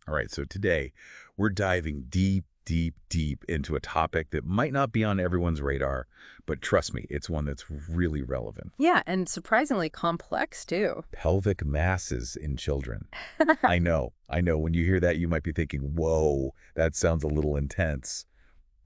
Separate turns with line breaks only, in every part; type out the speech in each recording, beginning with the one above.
All right, so today we're diving deep, deep, deep into a topic that might not be on everyone's radar, but trust me, it's one that's really relevant.
Yeah, and surprisingly complex, too.
Pelvic masses in children. I know. When you hear that, you might be thinking, whoa, that sounds a little intense.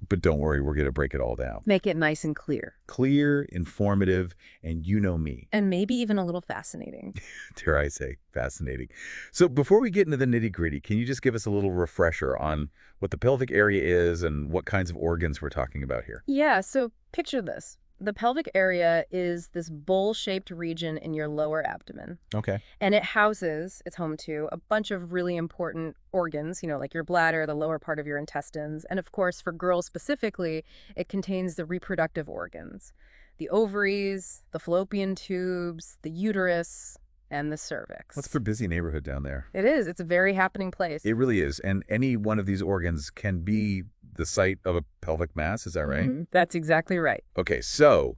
But don't worry, we're going to break it all down.
Make it nice and clear.
Clear, informative, and you know me.
And maybe even a little fascinating.
Dare I say, fascinating. So before we get into the nitty-gritty, can you just give us a little refresher on what the pelvic area is and what kinds of organs we're talking about here?
Yeah, so picture this. The pelvic area is this bowl-shaped region in your lower abdomen.
Okay.
And it's home to a bunch of really important organs, like your bladder, the lower part of your intestines. And of course, for girls specifically, it contains the reproductive organs, the ovaries, the fallopian tubes, the uterus, and the cervix.
What's for busy neighborhood down there?
It is. It's a very happening place.
It really is. And any one of these organs can be the site of a pelvic mass, is that right?
Mm-hmm. That's exactly right.
Okay, so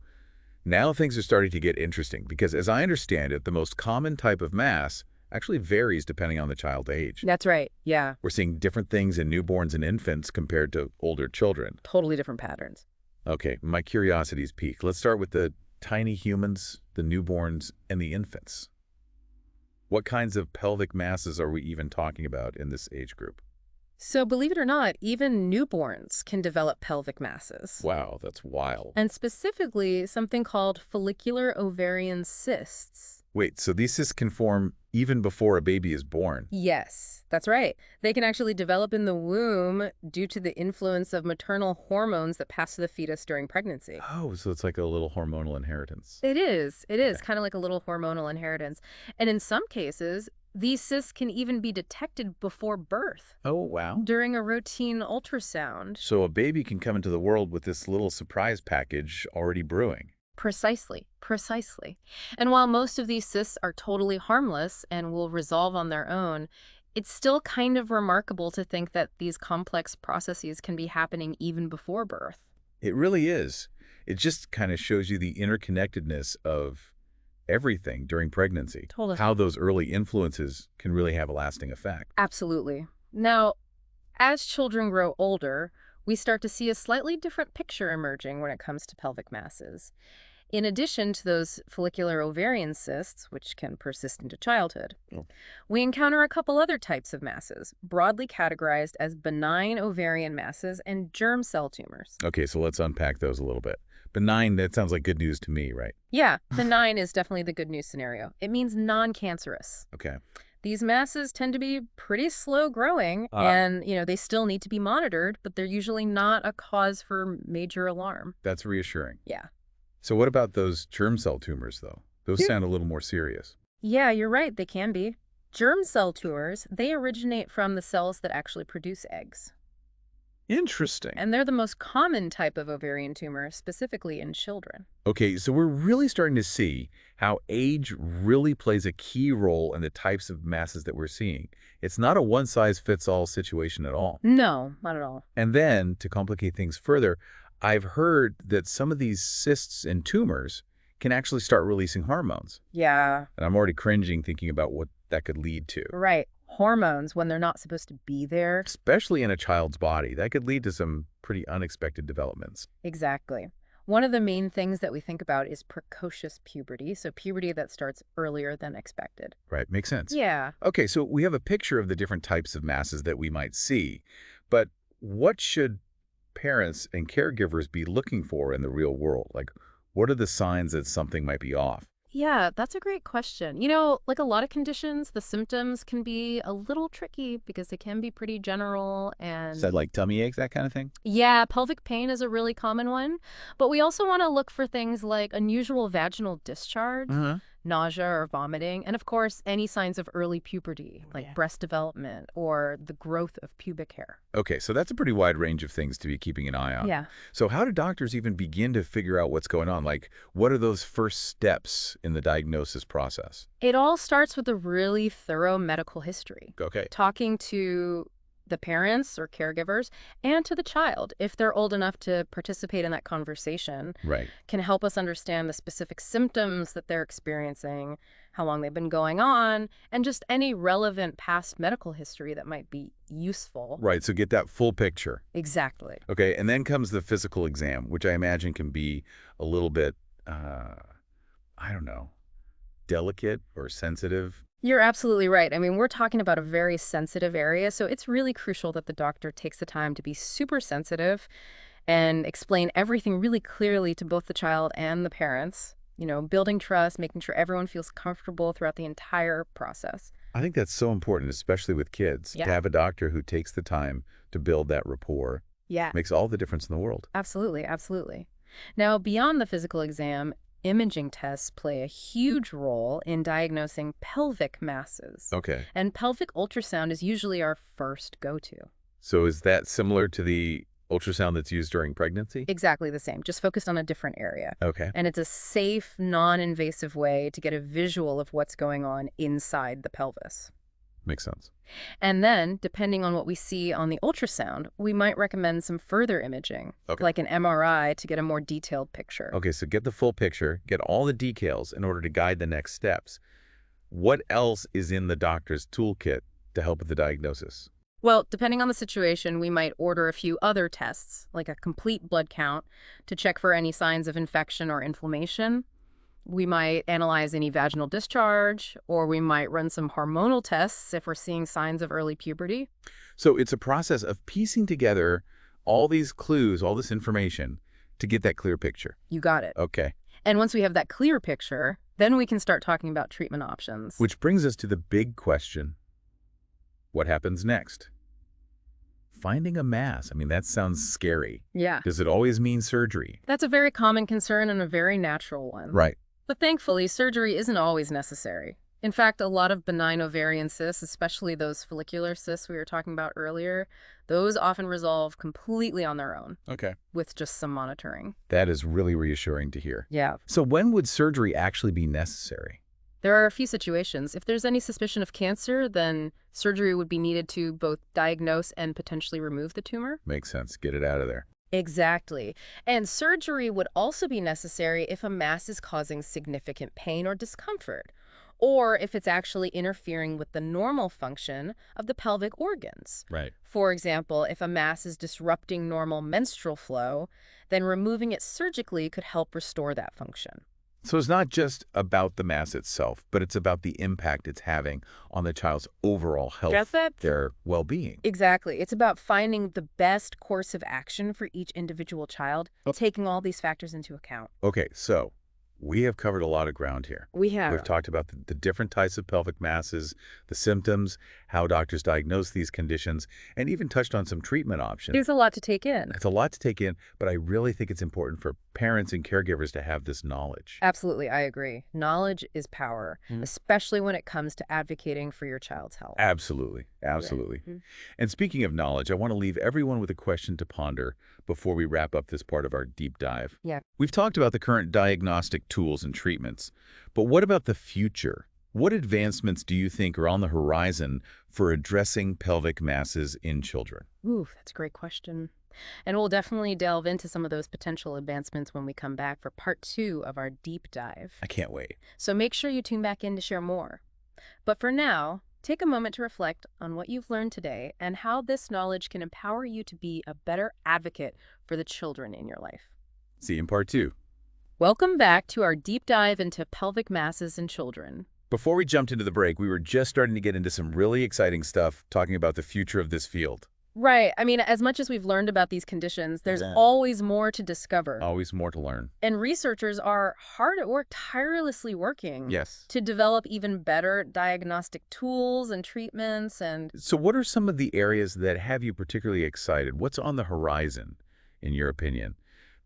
now things are starting to get interesting because as I understand it, the most common type of mass actually varies depending on the child's age.
That's right. Yeah.
We're seeing different things in newborns and infants compared to older children.
Totally different patterns.
Okay, my curiosity's peaked. Let's start with the tiny humans, the newborns, and the infants. What kinds of pelvic masses are we even talking about in this age group?
So believe it or not, even newborns can develop pelvic masses.
Wow, that's wild.
And specifically, something called follicular ovarian cysts.
Wait, so these cysts can form even before a baby is born?
Yes, that's right. They can actually develop in the womb due to the influence of maternal hormones that pass to the fetus during pregnancy.
Oh, so it's like a little hormonal inheritance.
It is. It is kind of like a little hormonal inheritance. And in some cases, these cysts can even be detected before birth.
Oh, wow.
During a routine ultrasound.
So a baby can come into the world with this little surprise package already brewing.
Precisely. And while most of these cysts are totally harmless and will resolve on their own, it's still kind of remarkable to think that these complex processes can be happening even before birth.
It really is. It just kind of shows you the interconnectedness of everything during pregnancy.
Totally.
How those early influences can really have a lasting effect.
Absolutely. Now, as children grow older, we start to see a slightly different picture emerging when it comes to pelvic masses. In addition to those follicular ovarian cysts, which can persist into childhood, we encounter a couple other types of masses, broadly categorized as benign ovarian masses and germ cell tumors.
Okay, so let's unpack those a little bit. Benign, that sounds like good news to me, right?
Yeah, benign is definitely the good news scenario. It means non-cancerous.
Okay.
These masses tend to be pretty slow growing and, they still need to be monitored, but they're usually not a cause for major alarm.
That's reassuring.
Yeah.
So what about those germ cell tumors, though? Those sound a little more serious.
Yeah, you're right. They can be. Germ cell tumors, they originate from the cells that actually produce eggs.
Interesting.
And they're the most common type of ovarian tumor, specifically in children.
Okay, so we're really starting to see how age really plays a key role in the types of masses that we're seeing. It's not a one-size-fits-all situation at all.
No, not at all.
And then, to complicate things further, I've heard that some of these cysts and tumors can actually start releasing hormones.
Yeah.
And I'm already cringing thinking about what that could lead to.
Right. Hormones, when they're not supposed to be there.
Especially in a child's body. That could lead to some pretty unexpected developments.
Exactly. One of the main things that we think about is precocious puberty, so puberty that starts earlier than expected.
Right, makes sense.
Yeah.
Okay, so we have a picture of the different types of masses that we might see, but what should parents and caregivers be looking for in the real world? Like, what are the signs that something might be off?
Yeah, that's a great question. Like a lot of conditions, the symptoms can be a little tricky because they can be pretty general and...
Is that like tummy aches, that kind of thing?
Yeah, pelvic pain is a really common one. But we also want to look for things like unusual vaginal discharge, nausea or vomiting, and of course, any signs of early puberty, like breast development or the growth of pubic hair.
Okay, so that's a pretty wide range of things to be keeping an eye on.
Yeah.
So how do doctors even begin to figure out what's going on? Like, what are those first steps in the diagnosis process?
It all starts with a really thorough medical history.
Okay.
Talking to the parents or caregivers, and to the child, if they're old enough to participate in that conversation,
Right.
can help us understand the specific symptoms that they're experiencing, how long they've been going on, and just any relevant past medical history that might be useful.
Right, so get that full picture.
Exactly.
Okay, and then comes the physical exam, which I imagine can be a little bit, I don't know, delicate or sensitive.
You're absolutely right. I mean, we're talking about a very sensitive area, so it's really crucial that the doctor takes the time to be super sensitive and explain everything really clearly to both the child and the parents. Building trust, making sure everyone feels comfortable throughout the entire process.
I think that's so important, especially with kids, to
Yeah.
have a doctor who takes the time to build that rapport.
Yeah.
Makes all the difference in the world.
Absolutely, absolutely. Now, beyond the physical exam, imaging tests play a huge role in diagnosing pelvic masses.
Okay,
And pelvic ultrasound is usually our first go-to.
so is that similar to the ultrasound that's used during pregnancy?
Exactly the same, just focused on a different area.
Okay,
And it's a safe, non-invasive way to get a visual of what's going on inside the pelvis.
makes sense.
And then, depending on what we see on the ultrasound, we might recommend some further imaging,
Okay.
like an MRI, to get a more detailed picture.
Okay, so get the full picture, get all the details in order to guide the next steps. What else is in the doctor's toolkit to help with the diagnosis?
Well, depending on the situation, we might order a few other tests, like a complete blood count, to check for any signs of infection or inflammation. We might analyze any vaginal discharge, or we might run some hormonal tests if we're seeing signs of early puberty.
So it's a process of piecing together all these clues, all this information to get that clear picture.
You got it.
Okay,
And once we have that clear picture, then we can start talking about treatment options.
which brings us to the big question. What happens next? Finding a mass. I mean, that sounds scary.
Yeah.
Does it always mean surgery?
That's a very common concern and a very natural one.
Right.
But thankfully, surgery isn't always necessary. In fact, a lot of benign ovarian cysts, especially those follicular cysts we were talking about earlier, those often resolve completely on their own
Okay.
with just some monitoring.
That is really reassuring to hear.
Yeah.
So when would surgery actually be necessary?
There are a few situations. If there's any suspicion of cancer, then surgery would be needed to both diagnose and potentially remove the tumor.
Makes sense. Get it out of there.
Exactly. And surgery would also be necessary if a mass is causing significant pain or discomfort, or if it's actually interfering with the normal function of the pelvic organs.
Right.
For example, if a mass is disrupting normal menstrual flow, then removing it surgically could help restore that function.
So it's not just about the mass itself, but it's about the impact it's having on the child's overall health,
Get that?
their well-being.
Exactly. It's about finding the best course of action for each individual child, taking all these factors into account.
Okay, so we have covered a lot of ground here.
We have.
We've talked about the different types of pelvic masses, the symptoms, how doctors diagnose these conditions, and even touched on some treatment options.
There's a lot to take in.
It's a lot to take in, but I really think it's important for parents and caregivers to have this knowledge.
Absolutely, I agree. Knowledge is power, especially when it comes to advocating for your child's health.
Absolutely. Absolutely.
Mhm.
And speaking of knowledge, I want to leave everyone with a question to ponder before we wrap up this part of our deep dive.
Yeah.
We've talked about the current diagnostic tools and treatments, but what about the future? What advancements do you think are on the horizon for addressing pelvic masses in children?
Ooh, that's a great question. And we'll definitely delve into some of those potential advancements when we come back for part 2 of our deep dive.
I can't wait.
So make sure you tune back in to share more. But for now, take a moment to reflect on what you've learned today and how this knowledge can empower you to be a better advocate for the children in your life.
See you in part 2.
Welcome back to our deep dive into pelvic masses in children.
Before we jumped into the break, we were just starting to get into some really exciting stuff talking about the future of this field.
Right. I mean, as much as we've learned about these conditions, there's always more to discover.
Always more to learn.
And researchers are hard at work, tirelessly working
Yes.
to develop even better diagnostic tools and treatments. And
So what are some of the areas that have you particularly excited? What's on the horizon, in your opinion,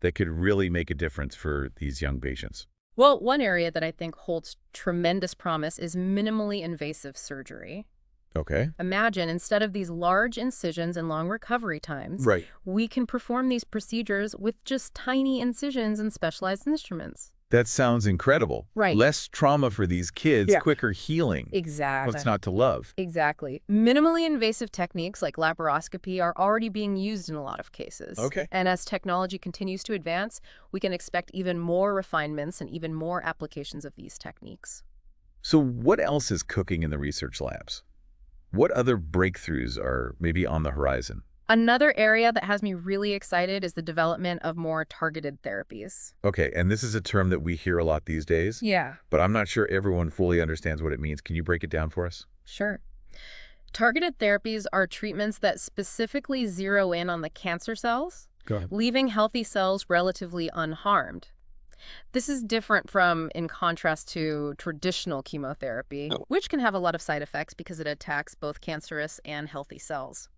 that could really make a difference for these young patients?
well, one area that I think holds tremendous promise is minimally invasive surgery.
Okay.
Imagine, instead of these large incisions and long recovery times,
Right.
we can perform these procedures with just tiny incisions and specialized instruments.
That sounds incredible.
Right.
Less trauma for these kids,
Yeah.
quicker healing.
Exactly.
What's not to love?
Exactly. Minimally invasive techniques like laparoscopy are already being used in a lot of cases.
Okay.
And as technology continues to advance, we can expect even more refinements and even more applications of these techniques.
So what else is cooking in the research labs? What other breakthroughs are maybe on the horizon?
Another area that has me really excited is the development of more targeted therapies.
Okay, and this is a term that we hear a lot these days,
Yeah.
but I'm not sure everyone fully understands what it means. Can you break it down for us?
Sure. Targeted therapies are treatments that specifically zero in on the cancer cells,
Go ahead.
leaving healthy cells relatively unharmed. This is different from, in contrast to, traditional chemotherapy, which can have a lot of side effects because it attacks both cancerous and healthy cells.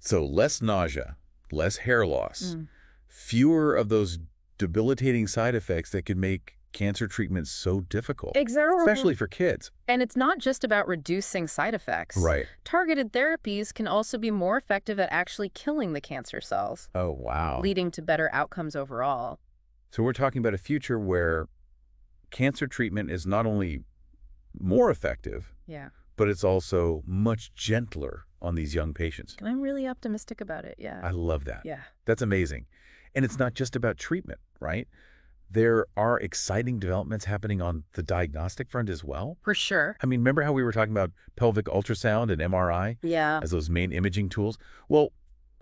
So less nausea, less hair loss, fewer of those debilitating side effects that could make cancer treatment so difficult.
Exactly.
Especially for kids.
And it's not just about reducing side effects.
Right.
Targeted therapies can also be more effective at actually killing the cancer cells,
Oh, wow.
leading to better outcomes overall.
So we're talking about a future where cancer treatment is not only more effective,
Yeah.
but it's also much gentler on these young patients.
And I'm really optimistic about it, yeah.
I love that.
Yeah.
That's amazing. And it's not just about treatment, right? There are exciting developments happening on the diagnostic front as well.
For sure.
I mean, remember how we were talking about pelvic ultrasound and MRI
Yeah.
as those main imaging tools? Well,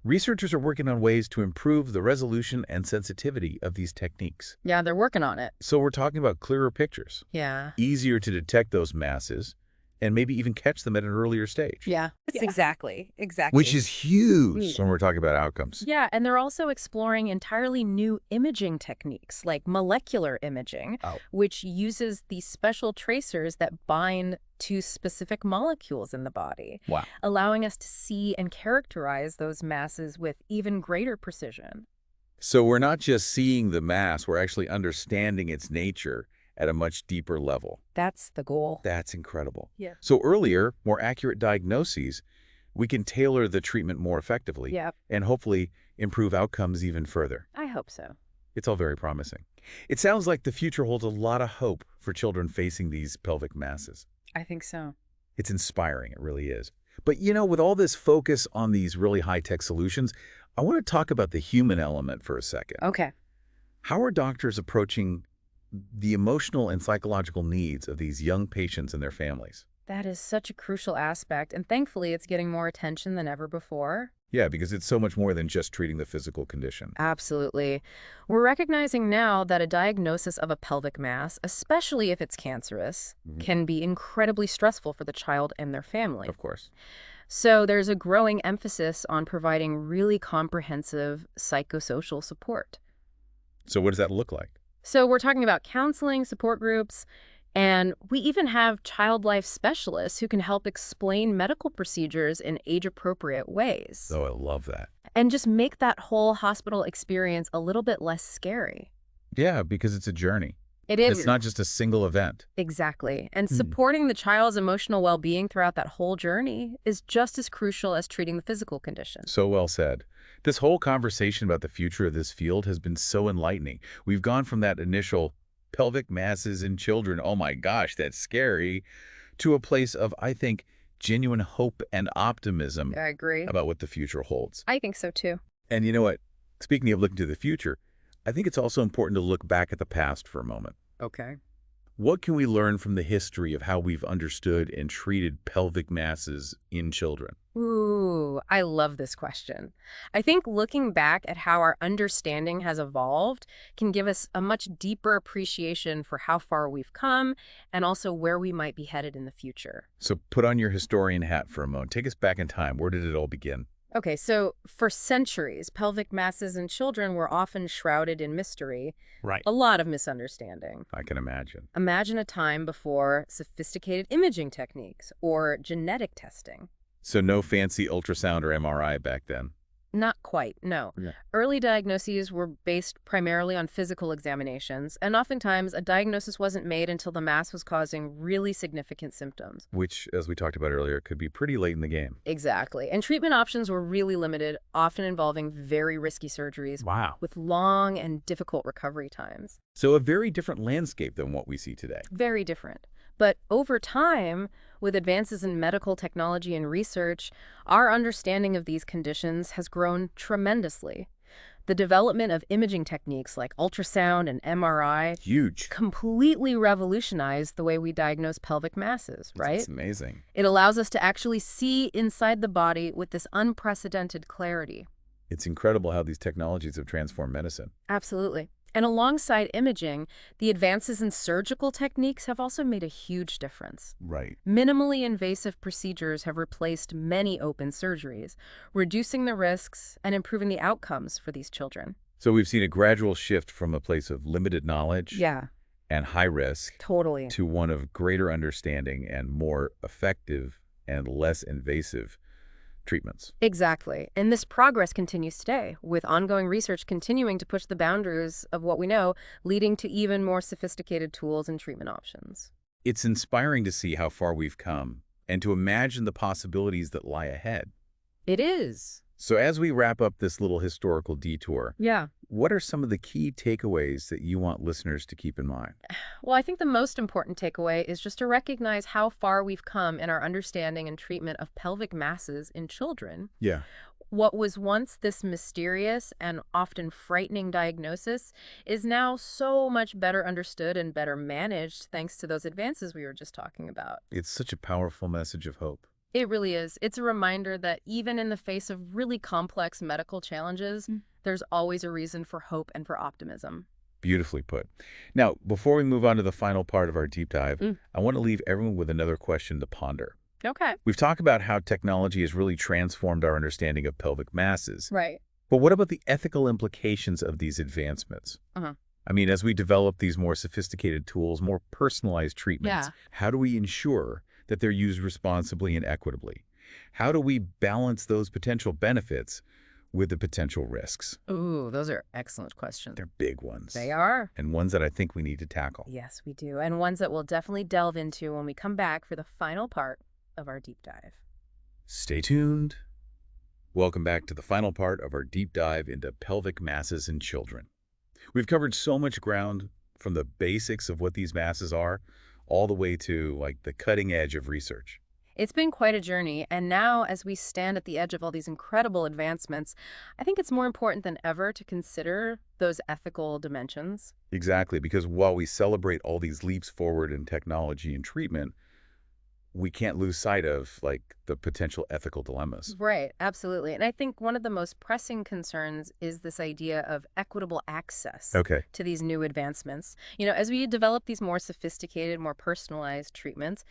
researchers are working on ways to improve the resolution and sensitivity of these techniques.
Yeah, they're working on it.
So we're talking about clearer pictures,
Yeah.
easier to detect those masses, and maybe even catch them at an earlier stage.
Yeah.
Exactly.
Which is huge when we're talking about outcomes.
Yeah, and they're also exploring entirely new imaging techniques like molecular imaging, which uses these special tracers that bind to specific molecules in the body,
Wow.
allowing us to see and characterize those masses with even greater precision.
So we're not just seeing the mass, we're actually understanding its nature at a much deeper level.
That's the goal.
That's incredible.
Yeah.
So earlier, more accurate diagnoses, we can tailor the treatment more effectively and hopefully improve outcomes even further.
I hope so.
It's all very promising. It sounds like the future holds a lot of hope for children facing these pelvic masses.
I think so.
It's inspiring, it really is. But you know, with all this focus on these really high-tech solutions, I want to talk about the human element for a second.
Okay.
How are doctors approaching the emotional and psychological needs of these young patients and their families?
That is such a crucial aspect, and thankfully it's getting more attention than ever before.
Yeah, because it's so much more than just treating the physical condition.
Absolutely. We're recognizing now that a diagnosis of a pelvic mass, especially if it's cancerous, can be incredibly stressful for the child and their family.
Of course.
So there's a growing emphasis on providing really comprehensive psychosocial support.
So what does that look like?
So we're talking about counseling, support groups, and we even have child life specialists who can help explain medical procedures in age-appropriate ways.
Oh, I love that.
And just make that whole hospital experience a little bit less scary.
Yeah, because it's a journey.
It is.
It's not just a single event.
Exactly. And supporting the child's emotional well-being throughout that whole journey is just as crucial as treating the physical condition.
So well said. This whole conversation about the future of this field has been so enlightening. We've gone from that initial pelvic masses in children, oh my gosh, that's scary, to a place of, I think, genuine hope and optimism
I agree.
about what the future holds.
I think so too.
And you know what? Speaking of looking to the future, I think it's also important to look back at the past for a moment.
Okay.
What can we learn from the history of how we've understood and treated pelvic masses in children?
Ooh, I love this question. I think looking back at how our understanding has evolved can give us a much deeper appreciation for how far we've come and also where we might be headed in the future.
So put on your historian hat for a moment. Take us back in time. Where did it all begin?
Okay, so for centuries, pelvic masses in children were often shrouded in mystery.
Right.
A lot of misunderstanding.
I can imagine.
Imagine a time before sophisticated imaging techniques or genetic testing.
So no fancy ultrasound or MRI back then?
Not quite, no.
Yeah.
Early diagnoses were based primarily on physical examinations, and oftentimes a diagnosis wasn't made until the mass was causing really significant symptoms.
Which, as we talked about earlier, could be pretty late in the game.
Exactly. And treatment options were really limited, often involving very risky surgeries
Wow.
with long and difficult recovery times.
So a very different landscape than what we see today.
Very different. But over time, with advances in medical technology and research, our understanding of these conditions has grown tremendously. The development of imaging techniques like ultrasound and MRI
Huge.
completely revolutionized the way we diagnose pelvic masses, right?
That's amazing.
It allows us to actually see inside the body with this unprecedented clarity.
It's incredible how these technologies have transformed medicine.
Absolutely. And alongside imaging, the advances in surgical techniques have also made a huge difference.
Right.
Minimally invasive procedures have replaced many open surgeries, reducing the risks and improving the outcomes for these children.
So we've seen a gradual shift from a place of limited knowledge
Yeah,
and high risk
totally.
to one of greater understanding and more effective and less invasive treatments.
Exactly. And this progress continues today, with ongoing research continuing to push the boundaries of what we know, leading to even more sophisticated tools and treatment options.
It's inspiring to see how far we've come and to imagine the possibilities that lie ahead.
It is.
So as we wrap up this little historical detour,
Yeah.
what are some of the key takeaways that you want listeners to keep in mind?
Well, I think the most important takeaway is just to recognize how far we've come in our understanding and treatment of pelvic masses in children.
Yeah.
What was once this mysterious and often frightening diagnosis is now so much better understood and better managed thanks to those advances we were just talking about.
It's such a powerful message of hope.
It really is. It's a reminder that even in the face of really complex medical challenges, there's always a reason for hope and for optimism.
Beautifully put. Now, before we move on to the final part of our deep dive, I want to leave everyone with another question to ponder.
Okay.
We've talked about how technology has really transformed our understanding of pelvic masses.
Right.
But what about the ethical implications of these advancements? I mean, as we develop these more sophisticated tools, more personalized treatments, how do we ensure that they're used responsibly and equitably? How do we balance those potential benefits with the potential risks?
Ooh, those are excellent questions.
They're big ones.
They are.
And ones that I think we need to tackle.
Yes, we do. And ones that we'll definitely delve into when we come back for the final part of our deep dive.
Stay tuned. Welcome back to the final part of our deep dive into pelvic masses in children. We've covered so much ground, from the basics of what these masses are all the way to like the cutting edge of research.
It's been quite a journey, and now as we stand at the edge of all these incredible advancements, I think it's more important than ever to consider those ethical dimensions.
Exactly, because while we celebrate all these leaps forward in technology and treatment, we can't lose sight of like the potential ethical dilemmas.
Right, absolutely. And I think one of the most pressing concerns is this idea of equitable access to these new advancements. As we develop these more sophisticated, more personalized treatments,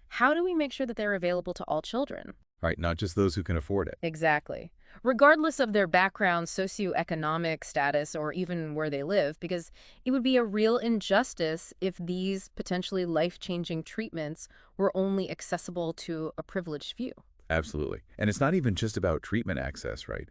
how do we make sure that they're available to all children?
Right, not just those who can afford it.
Exactly. Regardless of their background, socioeconomic status, or even where they live, because it would be a real injustice if these potentially life-changing treatments were only accessible to a privileged few.
Absolutely. And it's not even just about treatment access, right?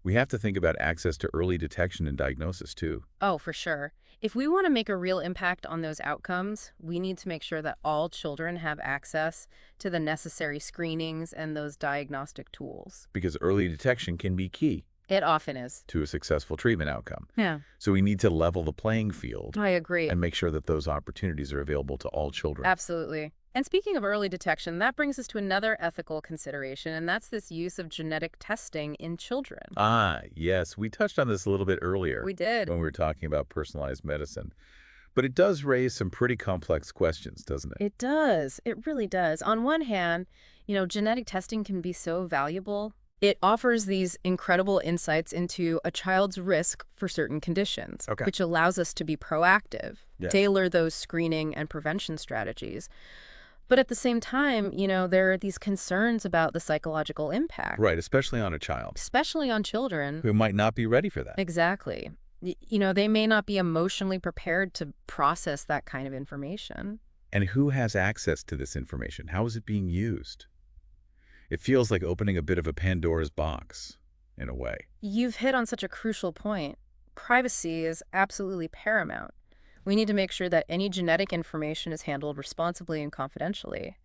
We have to think about access to early detection and diagnosis, too.
Oh, for sure. If we want to make a real impact on those outcomes, we need to make sure that all children have access to the necessary screenings and those diagnostic tools.
Because early detection can be key
It often is.
to a successful treatment outcome.
Yeah,
So we need to level the playing field
I agree.
and make sure that those opportunities are available to all children.
Absolutely. And speaking of early detection, that brings us to another ethical consideration, and that's this use of genetic testing in children.
Ah, yes. We touched on this a little bit earlier
We did.
when we were talking about personalized medicine. But it does raise some pretty complex questions, doesn't it?
It does. It really does. On one hand, genetic testing can be so valuable. It offers these incredible insights into a child's risk for certain conditions, which allows us to be proactive, tailor those screening and prevention strategies. But at the same time, there are these concerns about the psychological impact.
Right, especially on a child
Especially on children.
who might not be ready for that.
Exactly. They may not be emotionally prepared to process that kind of information.
And who has access to this information? How is it being used? It feels like opening a bit of a Pandora's box. in a way.
You've hit on such a crucial point. Privacy is absolutely paramount. We need to make sure that any genetic information is handled responsibly and confidentially,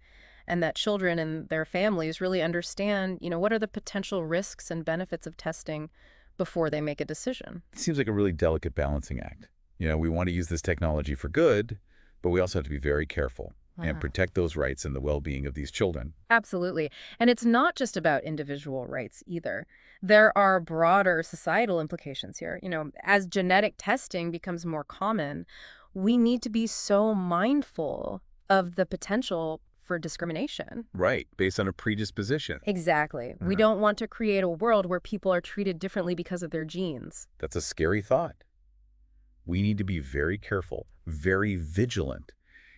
and that children and their families really understand, what are the potential risks and benefits of testing before they make a decision.
It seems like a really delicate balancing act. We want to use this technology for good, but we also have to be very careful and protect those rights and the well-being of these children.
Absolutely. And it's not just about individual rights either. There are broader societal implications here. As genetic testing becomes more common, we need to be so mindful of the potential for discrimination.
Right, based on a predisposition.
Exactly. We don't want to create a world where people are treated differently because of their genes.
That's a scary thought. We need to be very careful, very vigilant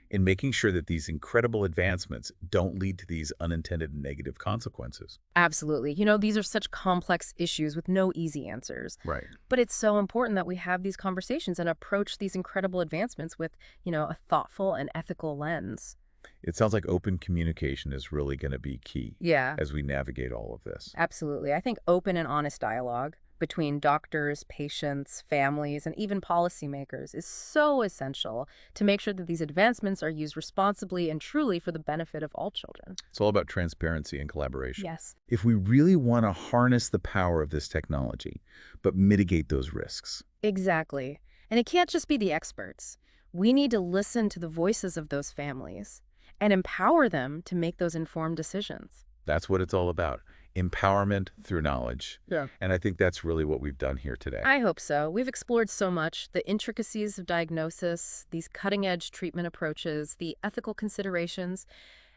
in making sure that these incredible advancements don't lead to these unintended negative consequences.
Absolutely. These are such complex issues with no easy answers.
Right.
But it's so important that we have these conversations and approach these incredible advancements with, a thoughtful and ethical lens.
It sounds like open communication is really going to be key as we navigate all of this.
Absolutely. I think open and honest dialogue between doctors, patients, families, and even policymakers is so essential to make sure that these advancements are used responsibly and truly for the benefit of all children.
It's all about transparency and collaboration.
Yes.
If we really want to harness the power of this technology, but mitigate those risks.
Exactly. And it can't just be the experts. We need to listen to the voices of those families and empower them to make those informed decisions.
That's what it's all about. Empowerment through knowledge.
Yeah.
And I think that's really what we've done here today.
I hope so. We've explored so much, the intricacies of diagnosis, these cutting-edge treatment approaches, the ethical considerations,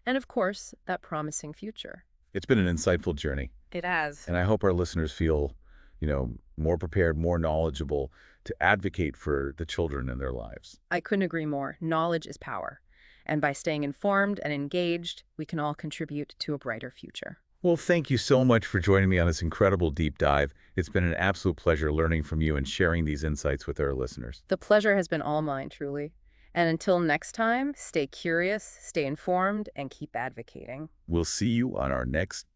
and of course, that promising future.
It's been an insightful journey.
It has.
And I hope our listeners feel, more prepared, more knowledgeable to advocate for the children in their lives.
I couldn't agree more. Knowledge is power. And by staying informed and engaged, we can all contribute to a brighter future.
Well, thank you so much for joining me on this incredible deep dive. It's been an absolute pleasure learning from you and sharing these insights with our listeners.
The pleasure has been all mine, truly. And until next time, stay curious, stay informed, and keep advocating.
We'll see you on our next